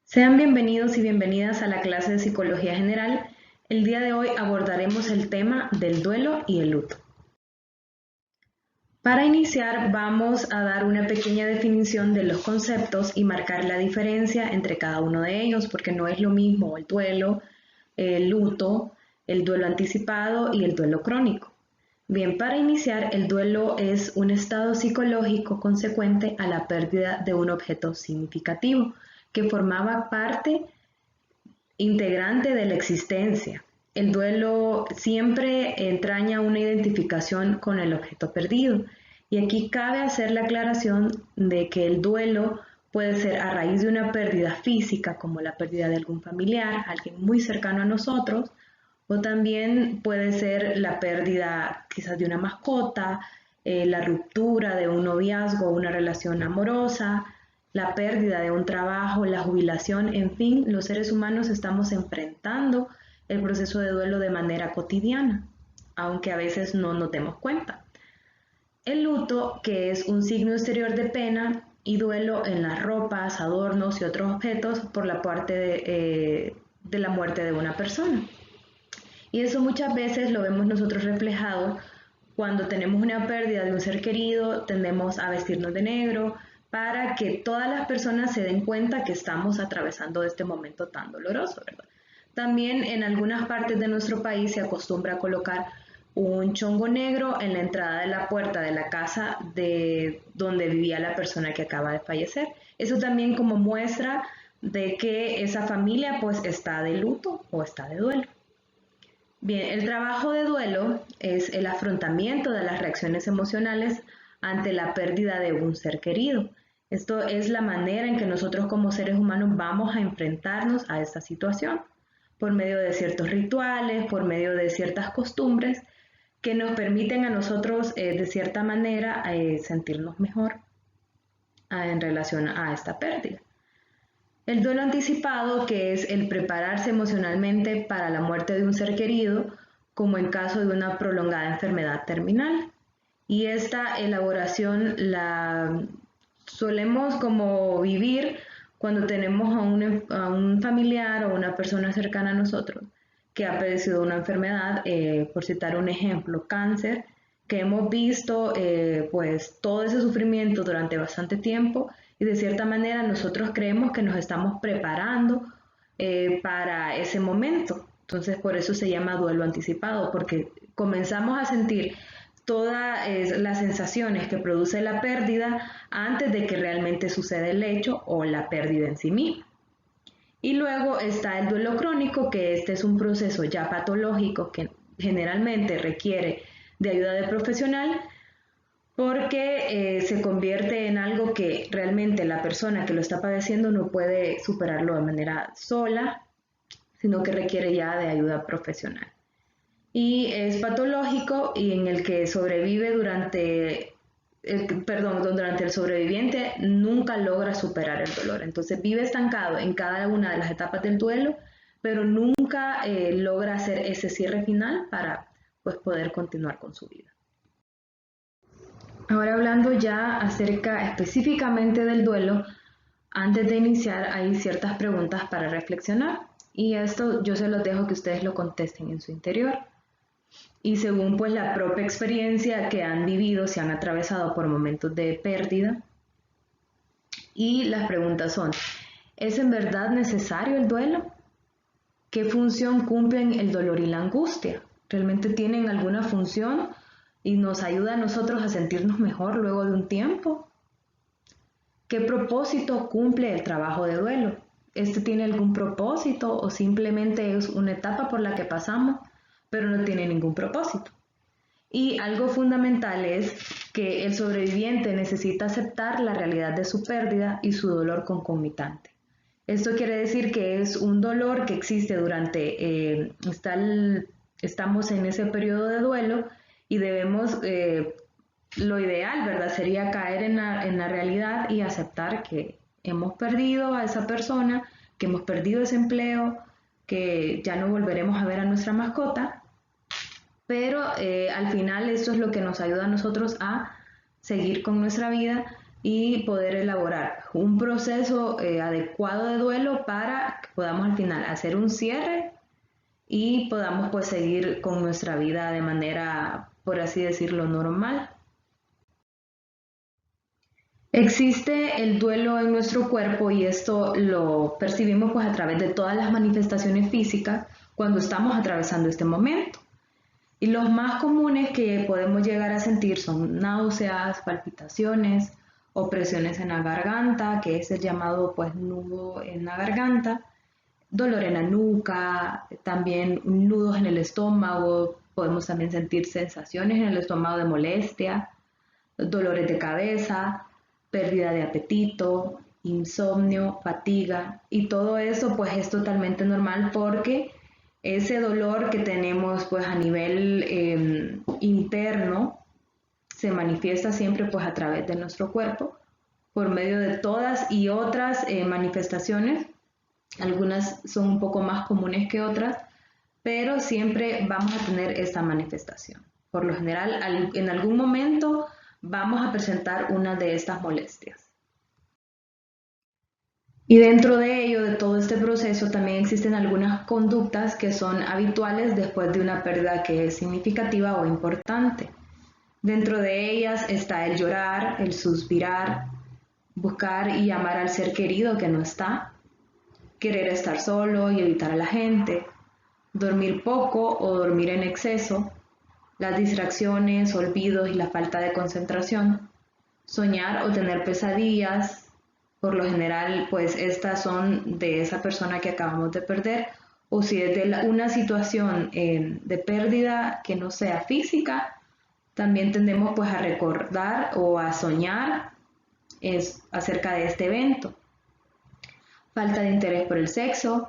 Sean bienvenidos y bienvenidas a la clase de Psicología General. El día de hoy abordaremos el tema del duelo y el luto. Para iniciar vamos a dar una pequeña definición de los conceptos y marcar la diferencia entre cada uno de ellos, porque no es lo mismo el duelo, el luto, el duelo anticipado y el duelo crónico. Bien, para iniciar, el duelo es un estado psicológico consecuente a la pérdida de un objeto significativo que formaba parte integrante de la existencia. El duelo siempre entraña una identificación con el objeto perdido. Y aquí cabe hacer la aclaración de que el duelo puede ser a raíz de una pérdida física, como la pérdida de algún familiar, alguien muy cercano a nosotros, o también puede ser la pérdida quizás de una mascota, la ruptura de un noviazgo, una relación amorosa, la pérdida de un trabajo, la jubilación, en fin, los seres humanos estamos enfrentando el proceso de duelo de manera cotidiana, aunque a veces no nos demos cuenta. El luto, que es un signo exterior de pena y duelo en las ropas, adornos y otros objetos por la parte de la muerte de una persona. Y eso muchas veces lo vemos nosotros reflejado cuando tenemos una pérdida de un ser querido, tendemos a vestirnos de negro para que todas las personas se den cuenta que estamos atravesando este momento tan doloroso, ¿verdad? También en algunas partes de nuestro país se acostumbra a colocar un chongo negro en la entrada de la puerta de la casa de donde vivía la persona que acaba de fallecer. Eso también como muestra de que esa familia pues está de luto o está de duelo. Bien, el trabajo de duelo es el afrontamiento de las reacciones emocionales ante la pérdida de un ser querido. Esto es la manera en que nosotros como seres humanos vamos a enfrentarnos a esta situación, por medio de ciertos rituales, por medio de ciertas costumbres que nos permiten a nosotros de cierta manera sentirnos mejor en relación a esta pérdida. El duelo anticipado, que es el prepararse emocionalmente para la muerte de un ser querido, como en caso de una prolongada enfermedad terminal. Y esta elaboración la solemos como vivir cuando tenemos a un familiar o una persona cercana a nosotros que ha padecido una enfermedad, por citar un ejemplo, cáncer, que hemos visto pues todo ese sufrimiento durante bastante tiempo y de cierta manera nosotros creemos que nos estamos preparando para ese momento. Entonces por eso se llama duelo anticipado, porque comenzamos a sentir todas las sensaciones que produce la pérdida antes de que realmente suceda el hecho o la pérdida en sí misma. Y luego está el duelo crónico, que este es un proceso ya patológico que generalmente requiere de ayuda de profesional porque se convierte en algo que realmente la persona que lo está padeciendo no puede superarlo de manera sola, sino que requiere ya de ayuda profesional. Y es patológico y en el que sobrevive durante el sobreviviente nunca logra superar el dolor. Entonces vive estancado en cada una de las etapas del duelo, pero nunca logra hacer ese cierre final para pues, poder continuar con su vida. Ahora hablando ya acerca específicamente del duelo, antes de iniciar hay ciertas preguntas para reflexionar y esto yo se los dejo que ustedes lo contesten en su interior. Y según pues la propia experiencia que han vivido, se han atravesado por momentos de pérdida. Y las preguntas son, ¿es en verdad necesario el duelo? ¿Qué función cumplen el dolor y la angustia? ¿Realmente tienen alguna función y nos ayuda a nosotros a sentirnos mejor luego de un tiempo? ¿Qué propósito cumple el trabajo de duelo? ¿Este tiene algún propósito o simplemente es una etapa por la que pasamos, pero no tiene ningún propósito? Y algo fundamental es que el sobreviviente necesita aceptar la realidad de su pérdida y su dolor concomitante. Esto quiere decir que es un dolor que existe durante, estamos en ese periodo de duelo y debemos, lo ideal, ¿verdad? Sería caer en la realidad y aceptar que hemos perdido a esa persona, que hemos perdido ese empleo, que ya no volveremos a ver a nuestra mascota, pero al final esto es lo que nos ayuda a nosotros a seguir con nuestra vida y poder elaborar un proceso adecuado de duelo para que podamos al final hacer un cierre y podamos pues seguir con nuestra vida de manera, por así decirlo, normal. Existe el duelo en nuestro cuerpo y esto lo percibimos pues a través de todas las manifestaciones físicas cuando estamos atravesando este momento. Y los más comunes que podemos llegar a sentir son náuseas, palpitaciones, opresiones en la garganta, que es el llamado pues nudo en la garganta, dolor en la nuca, también nudos en el estómago, podemos también sentir sensaciones en el estómago de molestia, dolores de cabeza, pérdida de apetito, insomnio, fatiga, y todo eso pues es totalmente normal porque ese dolor que tenemos pues a nivel interno se manifiesta siempre pues a través de nuestro cuerpo por medio de todas y otras manifestaciones. Algunas son un poco más comunes que otras, pero siempre vamos a tener esta manifestación. Por lo general, en algún momento vamos a presentar una de estas molestias. Y dentro de ello, de todo este proceso, también existen algunas conductas que son habituales después de una pérdida que es significativa o importante. Dentro de ellas está el llorar, el suspirar, buscar y llamar al ser querido que no está, querer estar solo y evitar a la gente, dormir poco o dormir en exceso, las distracciones, olvidos y la falta de concentración, soñar o tener pesadillas. Por lo general, pues estas son de esa persona que acabamos de perder, o si es de una situación de pérdida que no sea física, también tendemos pues a recordar o a soñar acerca de este evento. Falta de interés por el sexo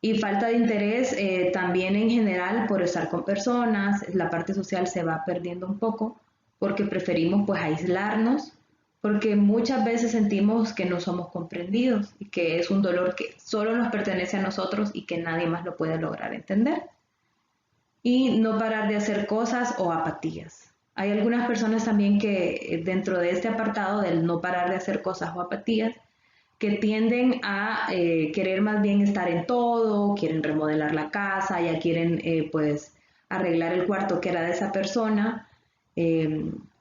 y falta de interés también en general por estar con personas. La parte social se va perdiendo un poco porque preferimos pues aislarnos, porque muchas veces sentimos que no somos comprendidos y que es un dolor que solo nos pertenece a nosotros y que nadie más lo puede lograr entender. Y no parar de hacer cosas o apatías. Hay algunas personas también que dentro de este apartado del no parar de hacer cosas o apatías, que tienden a querer más bien estar en todo, quieren remodelar la casa, ya quieren pues arreglar el cuarto que era de esa persona,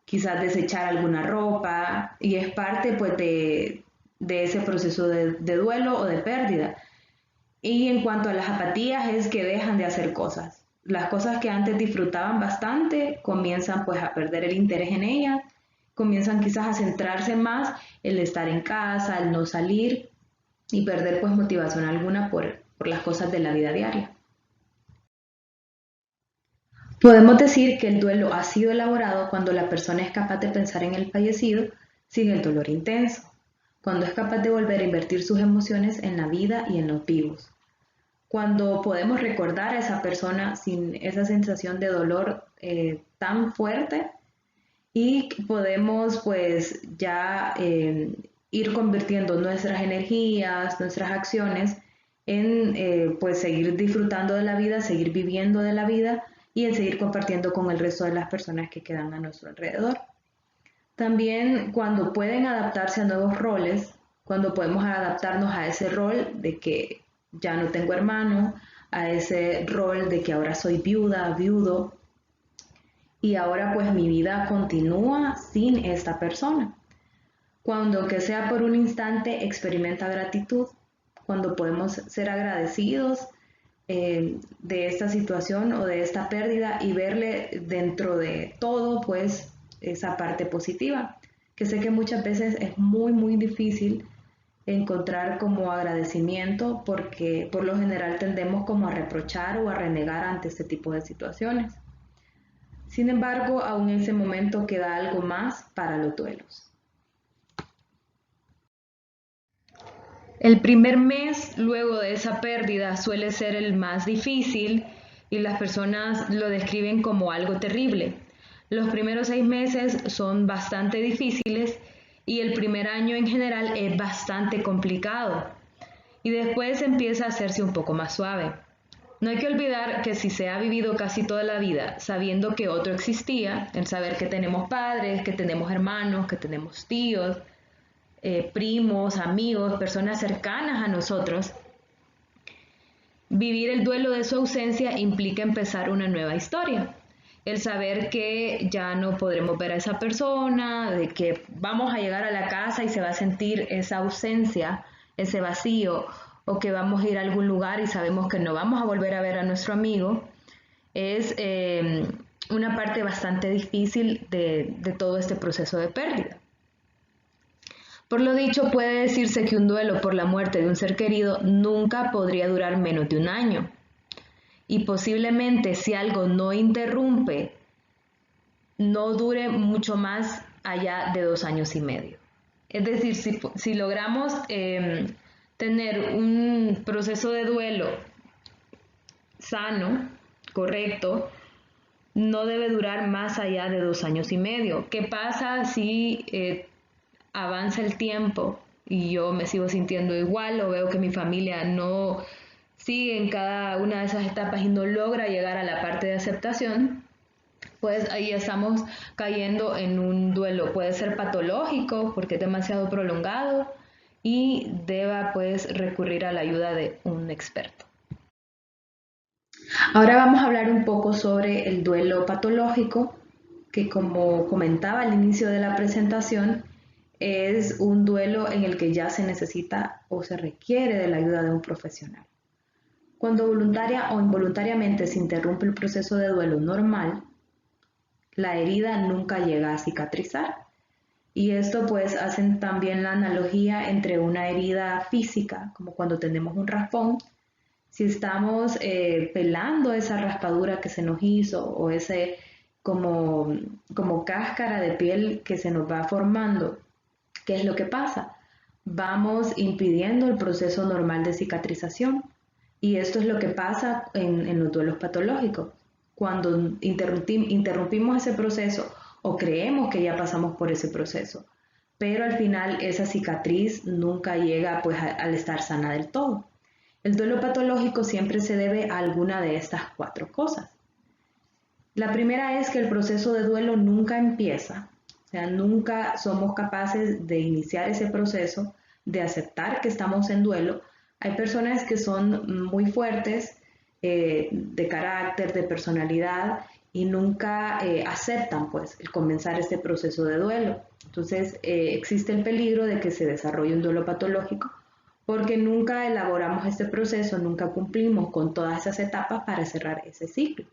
quizás desechar alguna ropa, y es parte pues de ese proceso de duelo o de pérdida. Y en cuanto a las apatías es que dejan de hacer cosas. Las cosas que antes disfrutaban bastante comienzan pues a perder el interés en ellas, comienzan quizás a centrarse más el estar en casa, el no salir y perder pues motivación alguna por las cosas de la vida diaria. Podemos decir que el duelo ha sido elaborado cuando la persona es capaz de pensar en el fallecido sin el dolor intenso, cuando es capaz de volver a invertir sus emociones en la vida y en los vivos, cuando podemos recordar a esa persona sin esa sensación de dolor tan fuerte, y podemos pues ya ir convirtiendo nuestras energías, nuestras acciones en pues seguir disfrutando de la vida, seguir viviendo de la vida y en seguir compartiendo con el resto de las personas que quedan a nuestro alrededor. También cuando pueden adaptarse a nuevos roles, cuando podemos adaptarnos a ese rol de que ya no tengo hermano, a ese rol de que ahora soy viuda, viudo, y ahora pues mi vida continúa sin esta persona. Cuando aunque sea por un instante experimenta gratitud, cuando podemos ser agradecidos de esta situación o de esta pérdida y verle dentro de todo pues esa parte positiva, que sé que muchas veces es muy difícil encontrar como agradecimiento porque por lo general tendemos como a reprochar o a renegar ante este tipo de situaciones. Sin embargo, aún en ese momento queda algo más para los duelos. El primer mes luego de esa pérdida suele ser el más difícil y las personas lo describen como algo terrible. Los primeros 6 meses son bastante difíciles y el primer año en general es bastante complicado y después empieza a hacerse un poco más suave. No hay que olvidar que si se ha vivido casi toda la vida sabiendo que otro existía, el saber que tenemos padres, que tenemos hermanos, que tenemos tíos, primos, amigos, personas cercanas a nosotros. Vivir el duelo de su ausencia implica empezar una nueva historia. El saber que ya no podremos ver a esa persona, de que vamos a llegar a la casa y se va a sentir esa ausencia, ese vacío, o que vamos a ir a algún lugar y sabemos que no vamos a volver a ver a nuestro amigo, es una parte bastante difícil de todo este proceso de pérdida. Por lo dicho, puede decirse que un duelo por la muerte de un ser querido nunca podría durar menos de un año. Y posiblemente si algo no interrumpe, no dure mucho más allá de 2 años y medio. Es decir, si logramos tener un proceso de duelo sano, correcto, no debe durar más allá de 2 años y medio. ¿Qué pasa si avanza el tiempo y yo me sigo sintiendo igual o veo que mi familia no sigue en cada una de esas etapas y no logra llegar a la parte de aceptación? Pues ahí estamos cayendo en un duelo. Puede ser patológico porque es demasiado prolongado y deba pues recurrir a la ayuda de un experto. Ahora vamos a hablar un poco sobre el duelo patológico, que como comentaba al inicio de la presentación, es un duelo en el que ya se necesita o se requiere de la ayuda de un profesional. Cuando voluntaria o involuntariamente se interrumpe el proceso de duelo normal, la herida nunca llega a cicatrizar. Y esto pues hacen también la analogía entre una herida física, como cuando tenemos un raspón. Si estamos pelando esa raspadura que se nos hizo o ese como cáscara de piel que se nos va formando, ¿qué es lo que pasa? Vamos impidiendo el proceso normal de cicatrización. Y esto es lo que pasa en los duelos patológicos. Cuando interrumpimos ese proceso o creemos que ya pasamos por ese proceso, pero al final esa cicatriz nunca llega pues al estar sana del todo. El duelo patológico siempre se debe a alguna de estas 4 cosas. La primera es que el proceso de duelo nunca empieza, o sea, nunca somos capaces de iniciar ese proceso, de aceptar que estamos en duelo. Hay personas que son muy fuertes de carácter, de personalidad y nunca aceptan pues el comenzar este proceso de duelo. Entonces existe el peligro de que se desarrolle un duelo patológico porque nunca elaboramos este proceso, nunca cumplimos con todas esas etapas para cerrar ese ciclo.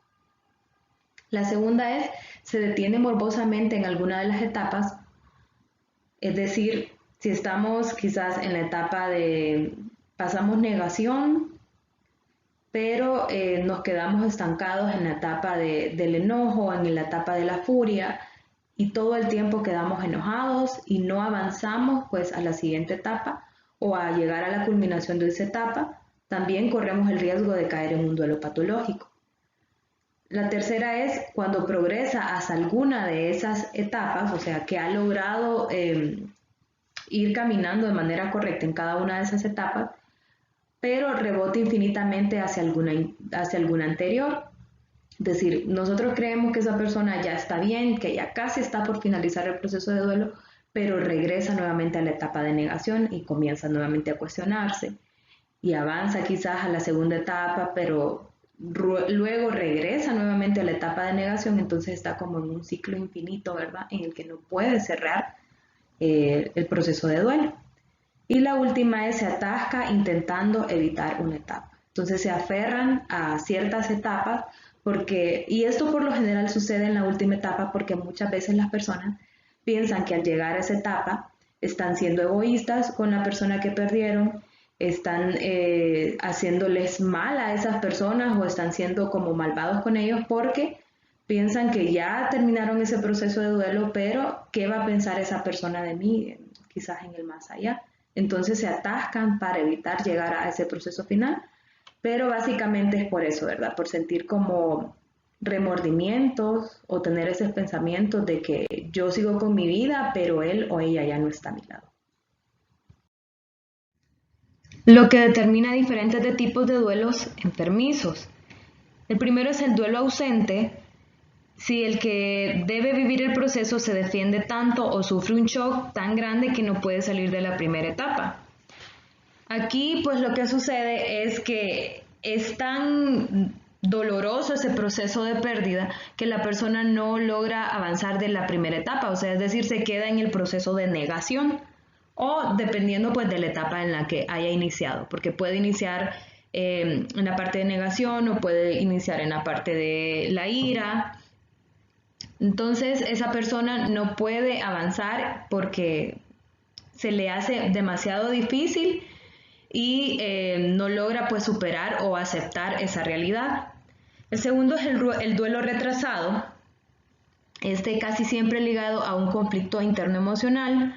La segunda es, se detiene morbosamente en alguna de las etapas, es decir, si estamos quizás en la etapa de pasamos negación, pero nos quedamos estancados en la etapa del enojo, en la etapa de la furia, y todo el tiempo quedamos enojados y no avanzamos pues a la siguiente etapa o a llegar a la culminación de esa etapa, también corremos el riesgo de caer en un duelo patológico. La tercera es cuando progresa hasta alguna de esas etapas, o sea, que ha logrado ir caminando de manera correcta en cada una de esas etapas, pero rebota infinitamente hacia alguna anterior. Es decir, nosotros creemos que esa persona ya está bien, que ya casi está por finalizar el proceso de duelo, pero regresa nuevamente a la etapa de negación y comienza nuevamente a cuestionarse y avanza quizás a la segunda etapa, pero luego regresa nuevamente a la etapa de negación, entonces está como en un ciclo infinito, ¿verdad? En el que no puede cerrar el proceso de duelo. Y la última es se atasca intentando evitar una etapa. Entonces se aferran a ciertas etapas y esto por lo general sucede en la última etapa porque muchas veces las personas piensan que al llegar a esa etapa están siendo egoístas con la persona que perdieron, están haciéndoles mal a esas personas o están siendo como malvados con ellos porque piensan que ya terminaron ese proceso de duelo, pero ¿qué va a pensar esa persona de mí? Quizás en el más allá. Entonces se atascan para evitar llegar a ese proceso final, pero básicamente es por eso, ¿verdad? Por sentir como remordimientos o tener esos pensamientos de que yo sigo con mi vida, pero él o ella ya no está a mi lado. Lo que determina diferentes tipos de duelos en permisos. El primero es el duelo ausente, si el que debe vivir el proceso se defiende tanto o sufre un shock tan grande que no puede salir de la primera etapa. Aquí pues lo que sucede es que es tan doloroso ese proceso de pérdida que la persona no logra avanzar de la primera etapa, o sea, es decir, se queda en el proceso de negación o dependiendo pues de la etapa en la que haya iniciado, porque puede iniciar en la parte de negación o puede iniciar en la parte de la ira. Entonces esa persona no puede avanzar porque se le hace demasiado difícil y no logra pues superar o aceptar esa realidad. El segundo es el duelo retrasado, este casi siempre ligado a un conflicto interno emocional.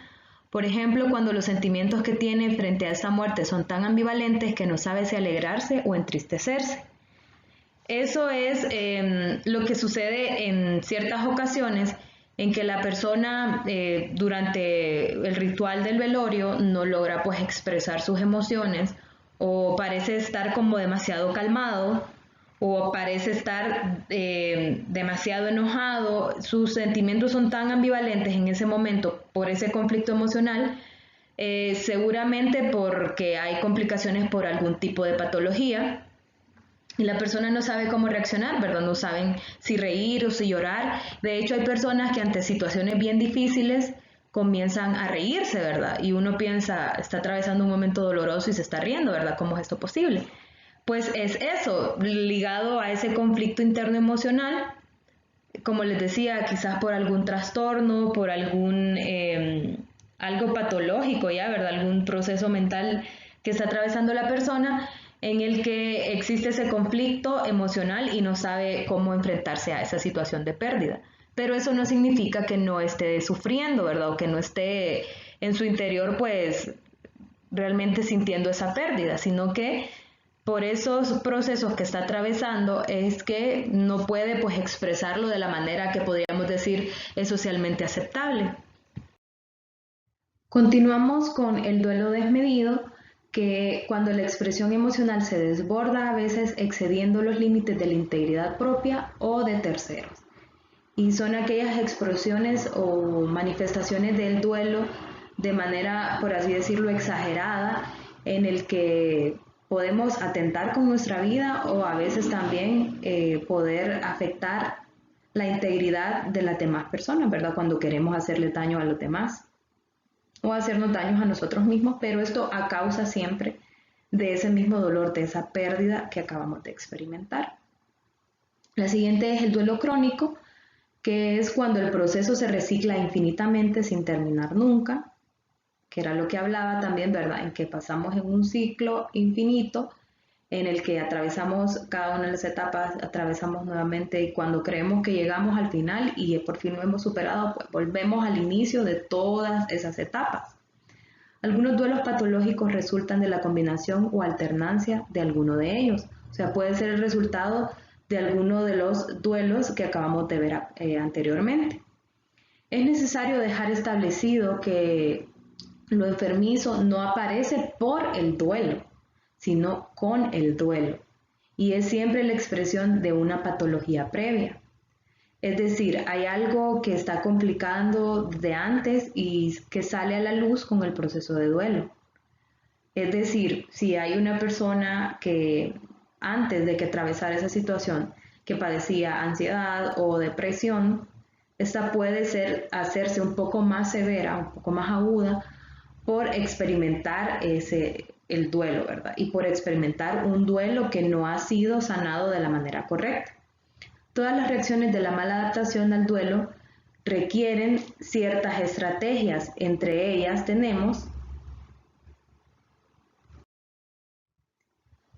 Por ejemplo, cuando los sentimientos que tiene frente a esta muerte son tan ambivalentes que no sabe si alegrarse o entristecerse. Eso es lo que sucede en ciertas ocasiones en que la persona durante el ritual del velorio no logra pues expresar sus emociones o parece estar como demasiado calmado o parece estar demasiado enojado. Sus sentimientos son tan ambivalentes en ese momento por ese conflicto emocional, seguramente porque hay complicaciones por algún tipo de patología y la persona no sabe cómo reaccionar, ¿verdad? No saben si reír o si llorar. De hecho, hay personas que ante situaciones bien difíciles comienzan a reírse, ¿verdad? Y uno piensa, está atravesando un momento doloroso y se está riendo, ¿verdad? ¿Cómo es esto posible? Pues es eso, ligado a ese conflicto interno emocional, como les decía, quizás por algún trastorno, por algún algo patológico ya, ¿verdad? Algún proceso mental que está atravesando la persona en el que existe ese conflicto emocional y no sabe cómo enfrentarse a esa situación de pérdida. Pero eso no significa que no esté sufriendo, ¿verdad? O que no esté en su interior, pues, realmente sintiendo esa pérdida, sino que por esos procesos que está atravesando es que no puede pues expresarlo de la manera que podríamos decir es socialmente aceptable. Continuamos con el duelo desmedido, que cuando la expresión emocional se desborda a veces excediendo los límites de la integridad propia o de terceros. Y son aquellas expresiones o manifestaciones del duelo de manera, por así decirlo, exagerada, en el que podemos atentar con nuestra vida o a veces también poder afectar la integridad de las demás personas, ¿verdad? Cuando queremos hacerle daño a los demás o hacernos daños a nosotros mismos, pero esto a causa siempre de ese mismo dolor, de esa pérdida que acabamos de experimentar. La siguiente es el duelo crónico, que es cuando el proceso se recicla infinitamente sin terminar nunca, que era lo que hablaba también, ¿verdad? En que pasamos en un ciclo infinito en el que atravesamos cada una de las etapas, atravesamos nuevamente y cuando creemos que llegamos al final y por fin lo hemos superado, pues volvemos al inicio de todas esas etapas. Algunos duelos patológicos resultan de la combinación o alternancia de alguno de ellos, o sea, puede ser el resultado de alguno de los duelos que acabamos de ver anteriormente. Es necesario dejar establecido que lo enfermizo no aparece por el duelo, sino con el duelo, y es siempre la expresión de una patología previa. Es decir, hay algo que está complicando de antes y que sale a la luz con el proceso de duelo. Es decir, si hay una persona que antes de que atravesara esa situación que padecía ansiedad o depresión, esta puede hacerse un poco más severa, un poco más aguda por experimentar el duelo, ¿verdad? Y por experimentar un duelo que no ha sido sanado de la manera correcta. Todas las reacciones de la mala adaptación al duelo requieren ciertas estrategias. Entre ellas tenemos: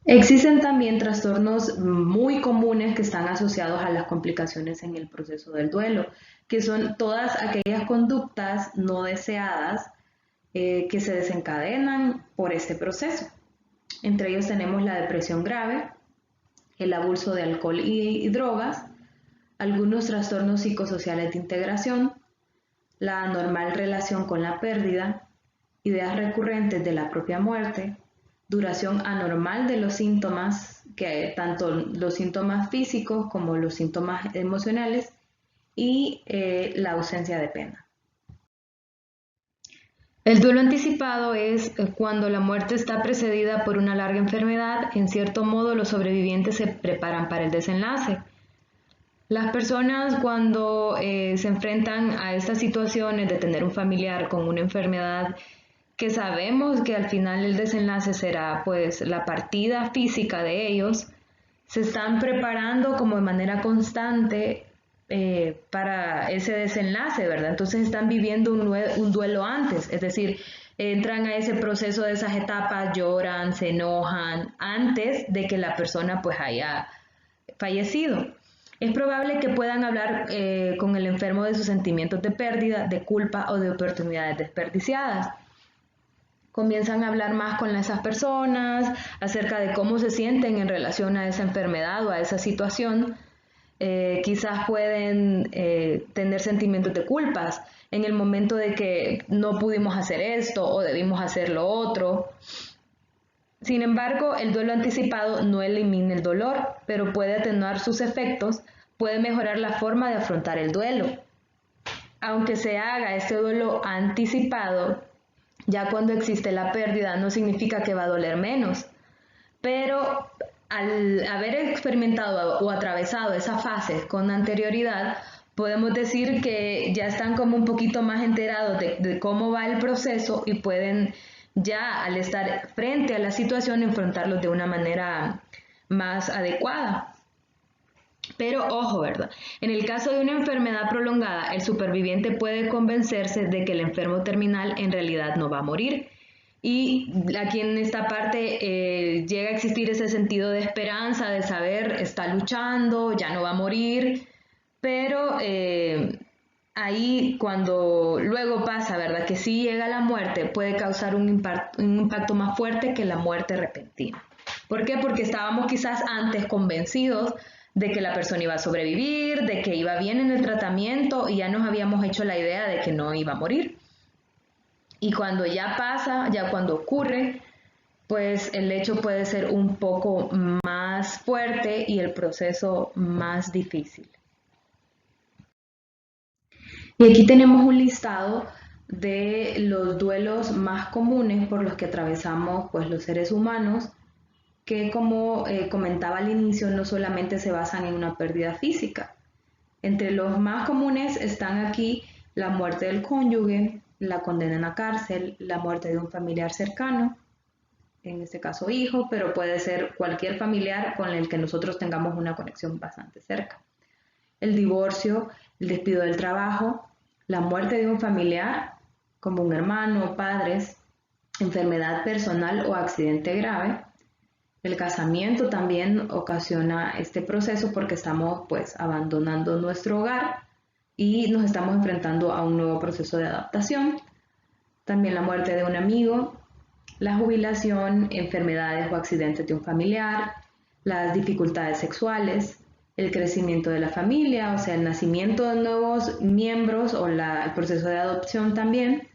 existen también trastornos muy comunes que están asociados a las complicaciones en el proceso del duelo, que son todas aquellas conductas no deseadas que se desencadenan por este proceso. Entre ellos tenemos la depresión grave, el abuso de alcohol y drogas, algunos trastornos psicosociales de integración, la anormal relación con la pérdida, ideas recurrentes de la propia muerte, duración anormal de los síntomas, que tanto los síntomas físicos como los síntomas emocionales, y la ausencia de pena. El duelo anticipado es cuando la muerte está precedida por una larga enfermedad. En cierto modo, los sobrevivientes se preparan para el desenlace. Las personas cuando se enfrentan a estas situaciones de tener un familiar con una enfermedad que sabemos que al final el desenlace será pues la partida física de ellos, se están preparando como de manera constante para ese desenlace, ¿verdad? Entonces están viviendo un duelo antes, es decir, entran a ese proceso de esas etapas, lloran, se enojan antes de que la persona pues haya fallecido. Es probable que puedan hablar con el enfermo de sus sentimientos de pérdida, de culpa o de oportunidades desperdiciadas. Comienzan a hablar más con esas personas acerca de cómo se sienten en relación a esa enfermedad o a esa situación. Quizás pueden tener sentimientos de culpas en el momento de que no pudimos hacer esto o debimos hacer lo otro. Sin embargo, el duelo anticipado no elimina el dolor, pero puede atenuar sus efectos, puede mejorar la forma de afrontar el duelo. Aunque se haga este duelo anticipado, ya cuando existe la pérdida no significa que va a doler menos, pero al haber experimentado o atravesado esa fase con anterioridad, podemos decir que ya están como un poquito más enterados de cómo va el proceso y pueden ya al estar frente a la situación enfrentarlos de una manera más adecuada. Pero ojo, ¿verdad? En el caso de una enfermedad prolongada, el superviviente puede convencerse de que el enfermo terminal en realidad no va a morir. Y aquí en esta parte llega a existir ese sentido de esperanza, de saber, está luchando, ya no va a morir, pero ahí cuando luego pasa, ¿verdad? Que si llega la muerte, puede causar un impacto más fuerte que la muerte repentina. ¿Por qué? Porque estábamos quizás antes convencidos de que la persona iba a sobrevivir, de que iba bien en el tratamiento y ya nos habíamos hecho la idea de que no iba a morir. Y cuando ya pasa, ya cuando ocurre, pues el hecho puede ser un poco más fuerte y el proceso más difícil. Y aquí tenemos un listado de los duelos más comunes por los que atravesamos pues, los seres humanos, que como comentaba al inicio, no solamente se basan en una pérdida física. Entre los más comunes están aquí la muerte del cónyuge, la condena en la cárcel, la muerte de un familiar cercano, en este caso hijo, pero puede ser cualquier familiar con el que nosotros tengamos una conexión bastante cerca. El divorcio, el despido del trabajo, la muerte de un familiar, como un hermano, padres, enfermedad personal o accidente grave. El casamiento también ocasiona este proceso porque estamos pues abandonando nuestro hogar y nos estamos enfrentando a un nuevo proceso de adaptación. También la muerte de un amigo, la jubilación, enfermedades o accidentes de un familiar, las dificultades sexuales, el crecimiento de la familia, o sea, el nacimiento de nuevos miembros o el proceso de adopción también,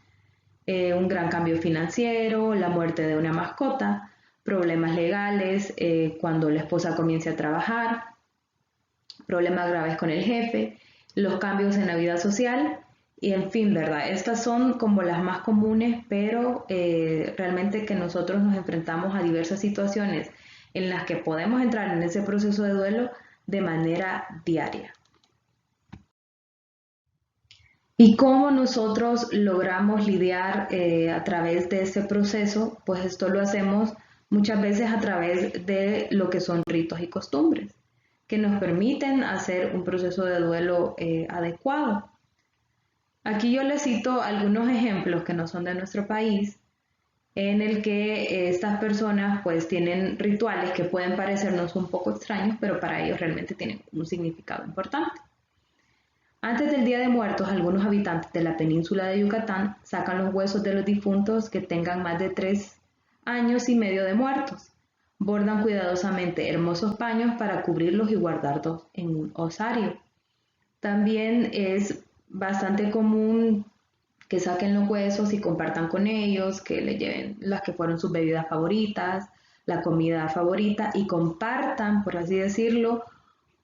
un gran cambio financiero, la muerte de una mascota, problemas legales cuando la esposa comience a trabajar, problemas graves con el jefe, los cambios en la vida social y en fin, ¿verdad? Estas son como las más comunes, pero realmente que nosotros nos enfrentamos a diversas situaciones en las que podemos entrar en ese proceso de duelo de manera diaria. ¿Y cómo nosotros logramos lidiar a través de ese proceso? Pues esto lo hacemos muchas veces a través de lo que son ritos y costumbres, que nos permiten hacer un proceso de duelo adecuado. Aquí yo les cito algunos ejemplos que no son de nuestro país, en el que estas personas pues tienen rituales que pueden parecernos un poco extraños, pero para ellos realmente tienen un significado importante. Antes del Día de Muertos, algunos habitantes de la península de Yucatán sacan los huesos de los difuntos que tengan más de 3 años y medio de muertos. Bordan cuidadosamente hermosos paños para cubrirlos y guardarlos en un osario. También es bastante común que saquen los huesos y compartan con ellos, que le lleven las que fueron sus bebidas favoritas, la comida favorita y compartan, por así decirlo,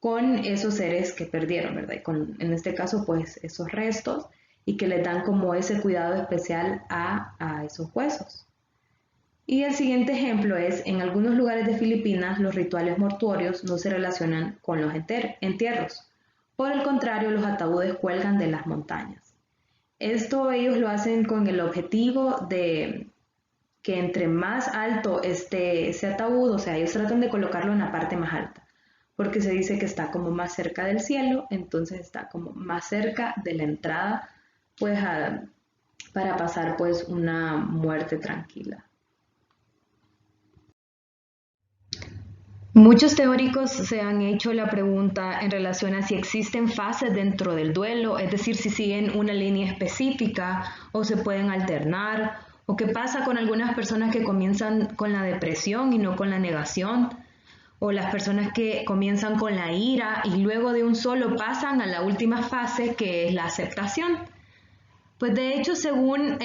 con esos seres que perdieron, ¿verdad? Y en este caso, pues esos restos, y que les dan como ese cuidado especial a esos huesos. Y el siguiente ejemplo es, en algunos lugares de Filipinas, los rituales mortuorios no se relacionan con los entierros. Por el contrario, los ataúdes cuelgan de las montañas. Esto ellos lo hacen con el objetivo de que entre más alto esté ese ataúd, o sea, ellos tratan de colocarlo en la parte más alta, porque se dice que está como más cerca del cielo, entonces está como más cerca de la entrada, pues para pasar pues una muerte tranquila. Muchos teóricos se han hecho la pregunta en relación a si existen fases dentro del duelo, es decir, si siguen una línea específica o se pueden alternar, o qué pasa con algunas personas que comienzan con la depresión y no con la negación, o las personas que comienzan con la ira y luego de un solo pasan a la última fase, que es la aceptación. Pues de hecho, según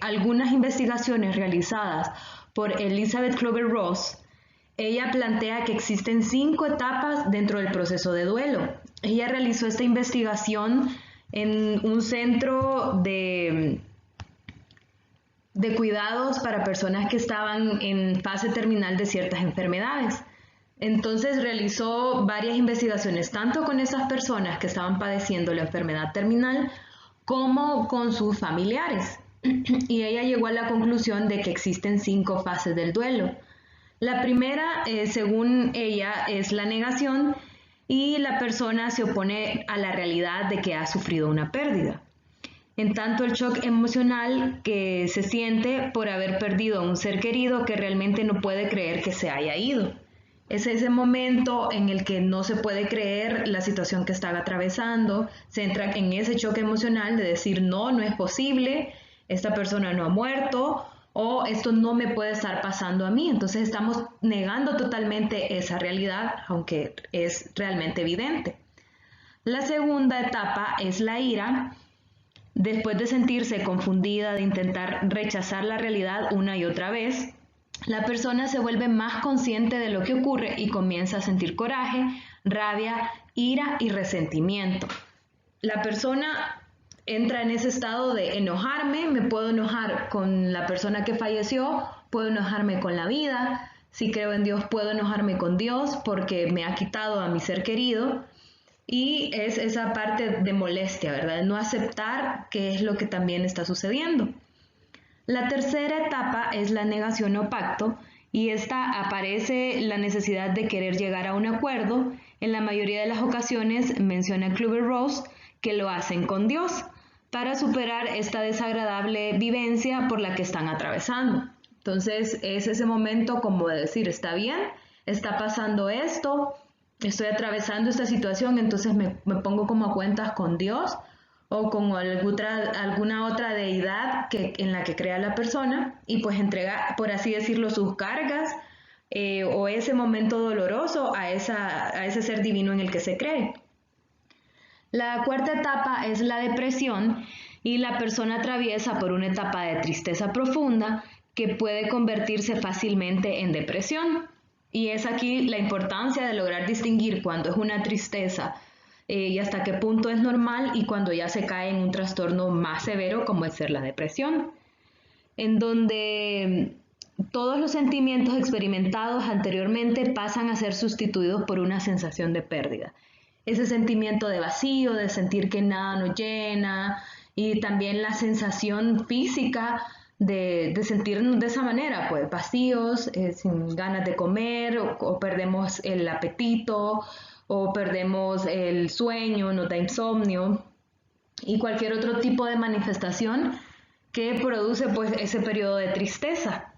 algunas investigaciones realizadas por Elizabeth Kübler-Ross, ella plantea que existen 5 etapas dentro del proceso de duelo. Ella realizó esta investigación en un centro de cuidados para personas que estaban en fase terminal de ciertas enfermedades. Entonces realizó varias investigaciones, tanto con esas personas que estaban padeciendo la enfermedad terminal, como con sus familiares. Y ella llegó a la conclusión de que existen 5 fases del duelo. La primera, según ella, es la negación, y la persona se opone a la realidad de que ha sufrido una pérdida. En tanto, el shock emocional que se siente por haber perdido a un ser querido que realmente no puede creer que se haya ido. Es ese momento en el que no se puede creer la situación que está atravesando, se entra en ese shock emocional de decir no es posible, esta persona no ha muerto, o esto no me puede estar pasando a mí. Entonces estamos negando totalmente esa realidad, aunque es realmente evidente. La segunda etapa es la ira. Después de sentirse confundida, de intentar rechazar la realidad una y otra vez, la persona se vuelve más consciente de lo que ocurre y comienza a sentir coraje, rabia, ira y resentimiento. La persona entra en ese estado de enojarme, me puedo enojar con la persona que falleció, puedo enojarme con la vida, si creo en Dios puedo enojarme con Dios porque me ha quitado a mi ser querido, y es esa parte de molestia, ¿verdad? No aceptar qué es lo que también está sucediendo. La tercera etapa es la negación o pacto, y esta aparece la necesidad de querer llegar a un acuerdo. En la mayoría de las ocasiones menciona Kübler-Ross que lo hacen con Dios para superar esta desagradable vivencia por la que están atravesando. Entonces es ese momento como de decir, está bien, está pasando esto, estoy atravesando esta situación, entonces me pongo como a cuentas con Dios o con alguna otra deidad en la que crea la persona, y pues entrega, por así decirlo, sus cargas o ese momento doloroso a ese ser divino en el que se cree. La cuarta etapa es la depresión, y la persona atraviesa por una etapa de tristeza profunda que puede convertirse fácilmente en depresión. Y es aquí la importancia de lograr distinguir cuando es una tristeza y hasta qué punto es normal, y cuando ya se cae en un trastorno más severo como es ser la depresión, en donde todos los sentimientos experimentados anteriormente pasan a ser sustituidos por una sensación de pérdida. Ese sentimiento de vacío, de sentir que nada nos llena, y también la sensación física de sentirnos de esa manera, pues vacíos, sin ganas de comer, o perdemos el apetito, o perdemos el sueño, nos da insomnio, y cualquier otro tipo de manifestación que produce pues ese periodo de tristeza.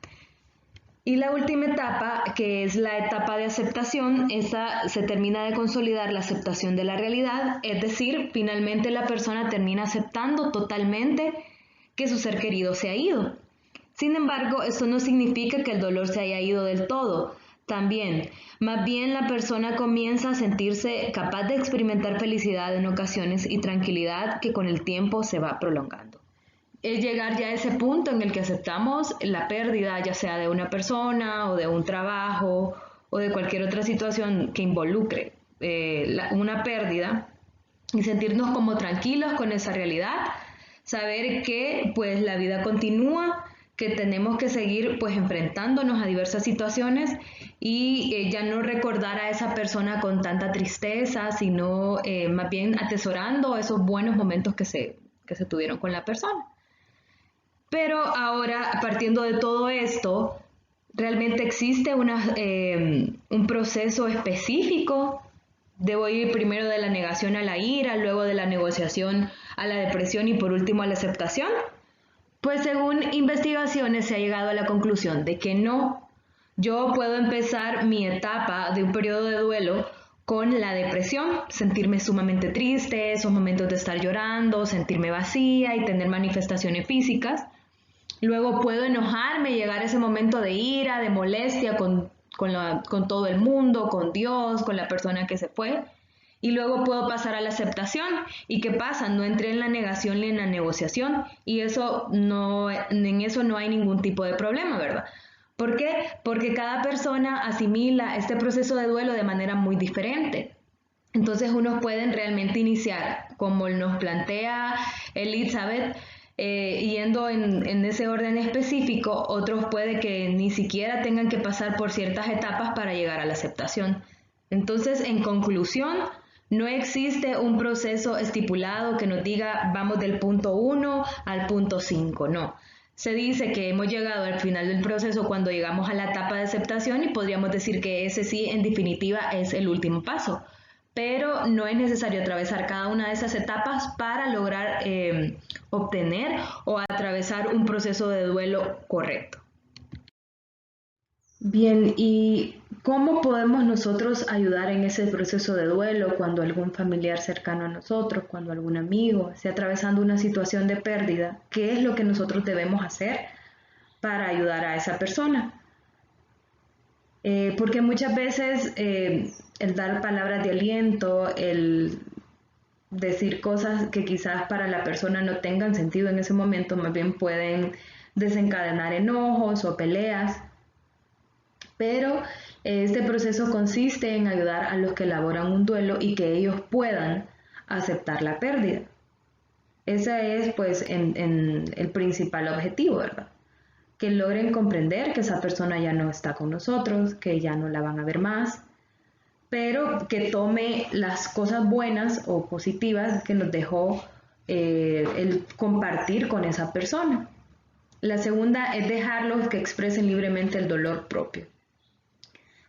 Y la última etapa, que es la etapa de aceptación, esta se termina de consolidar la aceptación de la realidad, es decir, finalmente la persona termina aceptando totalmente que su ser querido se ha ido. Sin embargo, esto no significa que el dolor se haya ido del todo. También, más bien la persona comienza a sentirse capaz de experimentar felicidad en ocasiones y tranquilidad que con el tiempo se va prolongando. Es llegar ya a ese punto en el que aceptamos la pérdida, ya sea de una persona o de un trabajo o de cualquier otra situación que involucre una pérdida y sentirnos como tranquilos con esa realidad, saber que pues la vida continúa, que tenemos que seguir pues enfrentándonos a diversas situaciones y ya no recordar a esa persona con tanta tristeza, sino más bien atesorando esos buenos momentos que se tuvieron con la persona. Pero ahora, partiendo de todo esto, ¿realmente existe un proceso específico? ¿Debo ir primero de la negación a la ira, luego de la negociación a la depresión y por último a la aceptación? Pues según investigaciones se ha llegado a la conclusión de que no. Yo puedo empezar mi etapa de un periodo de duelo con la depresión, sentirme sumamente triste, esos momentos de estar llorando, sentirme vacía y tener manifestaciones físicas. Luego puedo enojarme, llegar a ese momento de ira, de molestia con todo el mundo, con Dios, con la persona que se fue. Y luego puedo pasar a la aceptación. ¿Y qué pasa? No entré en la negación ni en la negociación. Y en eso no hay ningún tipo de problema, ¿verdad? ¿Por qué? Porque cada persona asimila este proceso de duelo de manera muy diferente. Entonces unos pueden realmente iniciar, como nos plantea Elizabeth, yendo en ese orden específico, otros puede que ni siquiera tengan que pasar por ciertas etapas para llegar a la aceptación. Entonces, en conclusión, no existe un proceso estipulado que nos diga vamos del punto 1 al punto 5, no. Se dice que hemos llegado al final del proceso cuando llegamos a la etapa de aceptación y podríamos decir que ese sí, en definitiva, es el último paso. Pero no es necesario atravesar cada una de esas etapas para lograr obtener o atravesar un proceso de duelo correcto. Bien, ¿y cómo podemos nosotros ayudar en ese proceso de duelo cuando algún familiar cercano a nosotros, cuando algún amigo esté atravesando una situación de pérdida? ¿Qué es lo que nosotros debemos hacer para ayudar a esa persona? Porque muchas veces el dar palabras de aliento, el decir cosas que quizás para la persona no tengan sentido en ese momento, más bien pueden desencadenar enojos o peleas. Pero este proceso consiste en ayudar a los que elaboran un duelo y que ellos puedan aceptar la pérdida. Ese es pues en el principal objetivo, ¿verdad? Que logren comprender que esa persona ya no está con nosotros, que ya no la van a ver más, pero que tome las cosas buenas o positivas que nos dejó el compartir con esa persona. La segunda es dejarlos que expresen libremente el dolor propio,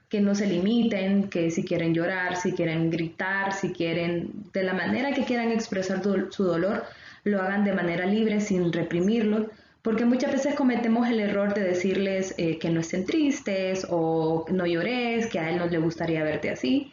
que no se limiten, que si quieren llorar, si quieren gritar, si quieren, de la manera que quieran expresar su dolor, lo hagan de manera libre, sin reprimirlo, porque muchas veces cometemos el error de decirles que no estén tristes o no llores, que a él no le gustaría verte así,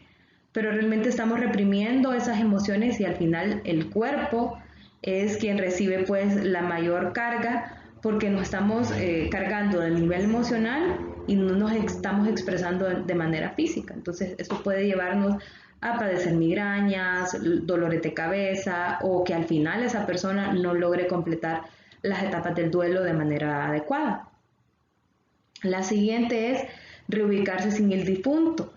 pero realmente estamos reprimiendo esas emociones y al final el cuerpo es quien recibe pues la mayor carga porque nos estamos cargando del nivel emocional y no nos estamos expresando de manera física. Entonces eso puede llevarnos a padecer migrañas, dolores de cabeza o que al final esa persona no logre completar las etapas del duelo de manera adecuada. La siguiente es reubicarse sin el difunto,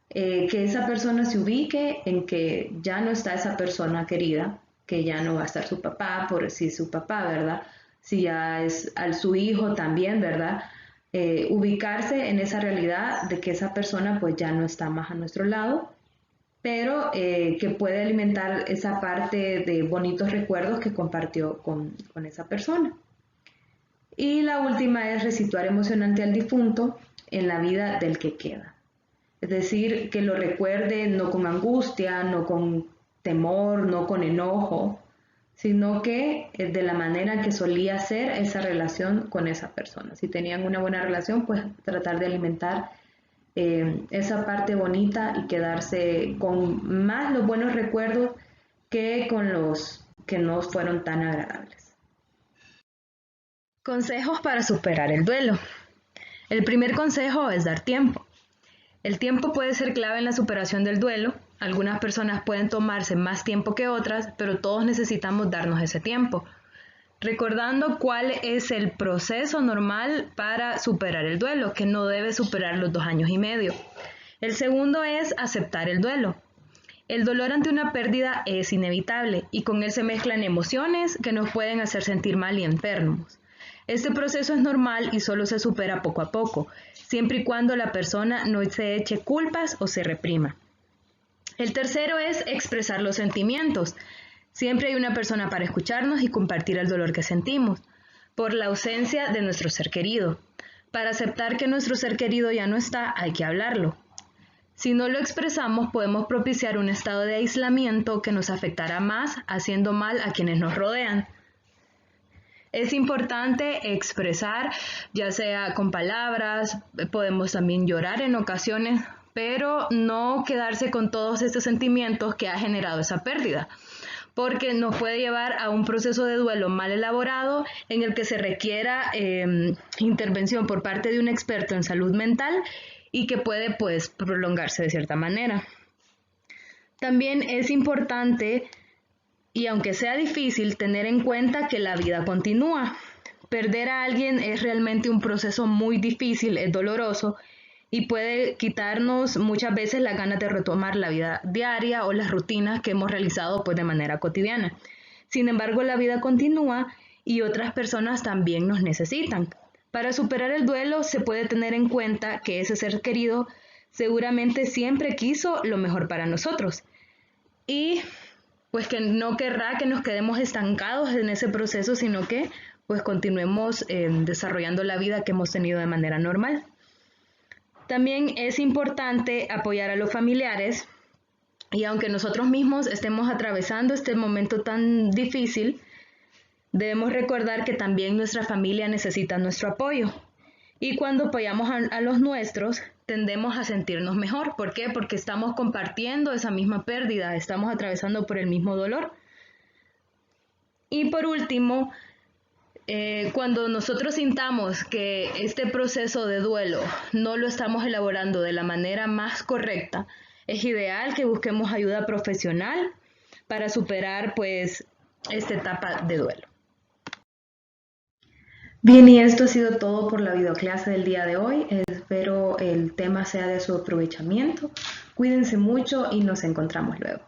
que esa persona se ubique en que ya no está esa persona querida, que ya no va a estar su papá, por si es su papá, ¿verdad? Si ya es su hijo también, ¿verdad? Ubicarse en esa realidad de que esa persona pues ya no está más a nuestro lado, pero que puede alimentar esa parte de bonitos recuerdos que compartió con esa persona. Y la última es resituar emocionalmente al difunto en la vida del que queda. Es decir, que lo recuerde no con angustia, no con temor, no con enojo, sino que de la manera que solía ser esa relación con esa persona. Si tenían una buena relación, pues tratar de alimentar esa parte bonita y quedarse con más los buenos recuerdos que con los que no fueron tan agradables. Consejos para superar el duelo. El primer consejo es dar tiempo. El tiempo puede ser clave en la superación del duelo. Algunas personas pueden tomarse más tiempo que otras, pero todos necesitamos darnos ese tiempo. Recordando cuál es el proceso normal para superar el duelo, que no debe superar los 2 años y medio. El segundo es aceptar el duelo. El dolor ante una pérdida es inevitable y con él se mezclan emociones que nos pueden hacer sentir mal y enfermos. Este proceso es normal y solo se supera poco a poco, siempre y cuando la persona no se eche culpas o se reprima. El tercero es expresar los sentimientos. Siempre hay una persona para escucharnos y compartir el dolor que sentimos, por la ausencia de nuestro ser querido. Para aceptar que nuestro ser querido ya no está, hay que hablarlo. Si no lo expresamos, podemos propiciar un estado de aislamiento que nos afectará más, haciendo mal a quienes nos rodean. Es importante expresar, ya sea con palabras, podemos también llorar en ocasiones, pero no quedarse con todos estos sentimientos que ha generado esa pérdida, porque nos puede llevar a un proceso de duelo mal elaborado en el que se requiera intervención por parte de un experto en salud mental y que puede prolongarse de cierta manera. También es importante, y aunque sea difícil, tener en cuenta que la vida continúa. Perder a alguien es realmente un proceso muy difícil, es doloroso y puede quitarnos muchas veces las ganas de retomar la vida diaria o las rutinas que hemos realizado de manera cotidiana. Sin embargo, la vida continúa y otras personas también nos necesitan. Para superar el duelo se puede tener en cuenta que ese ser querido seguramente siempre quiso lo mejor para nosotros y pues que no querrá que nos quedemos estancados en ese proceso, sino que pues continuemos desarrollando la vida que hemos tenido de manera normal. También es importante apoyar a los familiares y aunque nosotros mismos estemos atravesando este momento tan difícil, debemos recordar que también nuestra familia necesita nuestro apoyo. Y cuando apoyamos a los nuestros, tendemos a sentirnos mejor. ¿Por qué? Porque estamos compartiendo esa misma pérdida, estamos atravesando por el mismo dolor. Y por último, cuando nosotros sintamos que este proceso de duelo no lo estamos elaborando de la manera más correcta, es ideal que busquemos ayuda profesional para superar esta etapa de duelo. Bien, y esto ha sido todo por la videoclase del día de hoy. Espero el tema sea de su aprovechamiento. Cuídense mucho y nos encontramos luego.